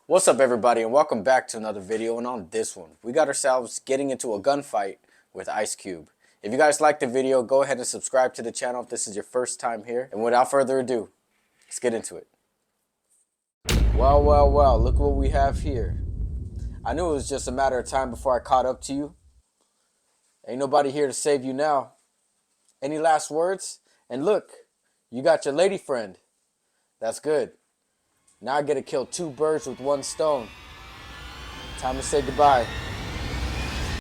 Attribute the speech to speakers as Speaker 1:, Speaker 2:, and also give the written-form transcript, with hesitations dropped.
Speaker 1: What's up everybody and welcome back to another video, and on this one we got ourselves getting into a gunfight with Ice Cube. If you guys liked the video, go ahead and subscribe to the channel if this is your first time here, and without further ado, let's get into it. Well, look what we have here. I knew it was just a matter of time before I caught up to you. Ain't nobody here to save you now. Any last words? And look, you got your lady friend. That's good. Now I get to kill two birds with one stone. Time to say goodbye.